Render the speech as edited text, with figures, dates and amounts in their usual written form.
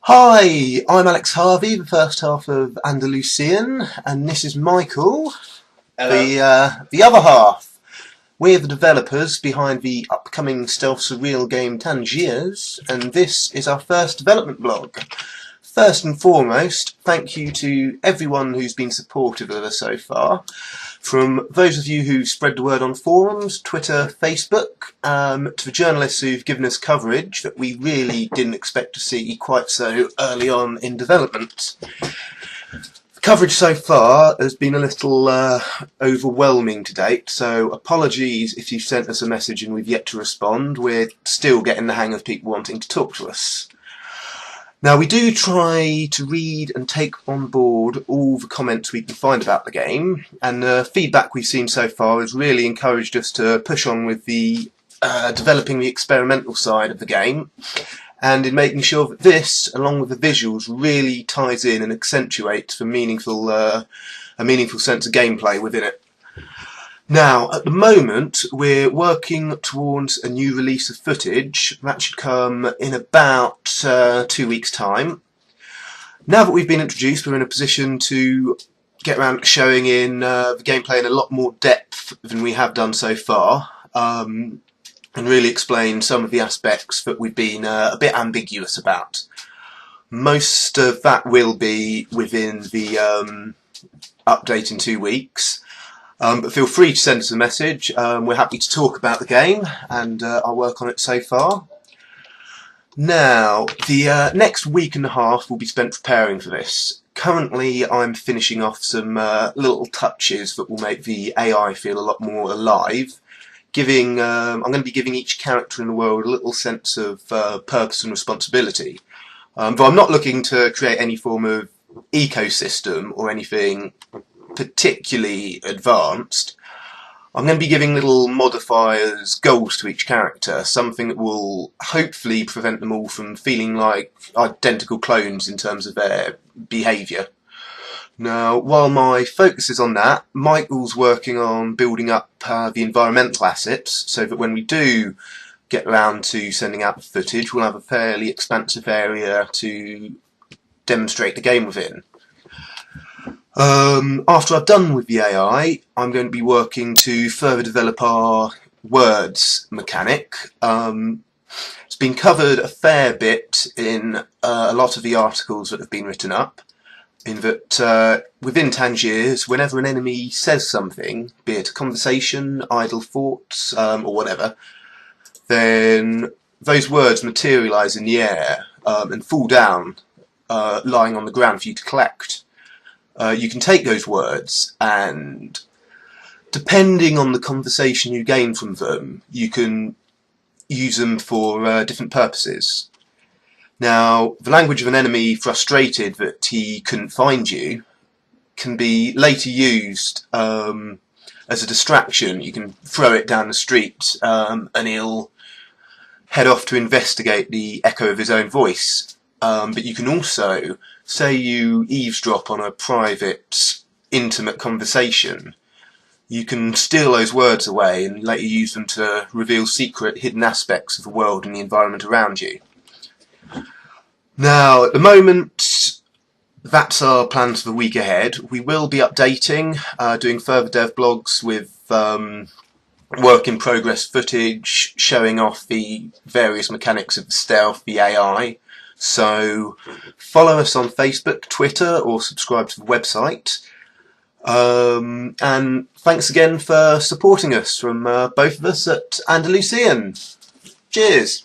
Hi, I'm Alex Harvey, the first half of Andalusian, and this is Michael, Hello. the other half. We're the developers behind the upcoming stealth surreal game Tangiers, and this is our first development blog. First and foremost, thank you to everyone who's been supportive of us so far. From those of you who spread the word on forums, Twitter, Facebook, to the journalists who've given us coverage that we really didn't expect to see quite so early on in development. The coverage so far has been a little overwhelming to date, so apologies if you've sent us a message and we've yet to respond. We're still getting the hang of people wanting to talk to us. Now, we do try to read and take on board all the comments we can find about the game, and the feedback we've seen so far has really encouraged us to push on with the developing the experimental side of the game, and in making sure that this, along with the visuals, really ties in and accentuates the meaningful, a meaningful sense of gameplay within it. Now, at the moment, we're working towards a new release of footage. That should come in about 2 weeks' time. Now that we've been introduced, we're in a position to get around to showing in the gameplay in a lot more depth than we have done so far, and really explain some of the aspects that we've been a bit ambiguous about. Most of that will be within the update in 2 weeks. But feel free to send us a message. We're happy to talk about the game and our work on it so far. Now, the next week and a half will be spent preparing for this. Currently, I'm finishing off some little touches that will make the AI feel a lot more alive. I'm going to be giving each character in the world a little sense of purpose and responsibility. But I'm not looking to create any form of ecosystem or anything particularly advanced. I'm going to be giving little modifiers, goals to each character, something that will hopefully prevent them all from feeling like identical clones in terms of their behaviour. Now, while my focus is on that, Michael's working on building up the environmental assets so that when we do get around to sending out the footage, we'll have a fairly expansive area to demonstrate the game within. After I've done with the AI, I'm going to be working to further develop our words mechanic. It's been covered a fair bit in a lot of the articles that have been written up, in that within Tangiers, whenever an enemy says something, be it a conversation, idle thoughts, or whatever, then those words materialise in the air and fall down, lying on the ground for you to collect. You can take those words and, depending on the conversation you gain from them, you can use them for different purposes. Now, the language of an enemy frustrated that he couldn't find you can be later used as a distraction. You can throw it down the street and he'll head off to investigate the echo of his own voice. But you can also, say you eavesdrop on a private, intimate conversation, you can steal those words away and later use them to reveal secret, hidden aspects of the world and the environment around you. Now, at the moment, that's our plans for the week ahead. We will be updating, doing further dev blogs with work in progress footage, showing off the various mechanics of the stealth, the AI. So follow us on Facebook, Twitter, or subscribe to the website. And thanks again for supporting us from both of us at Andalusian. Cheers!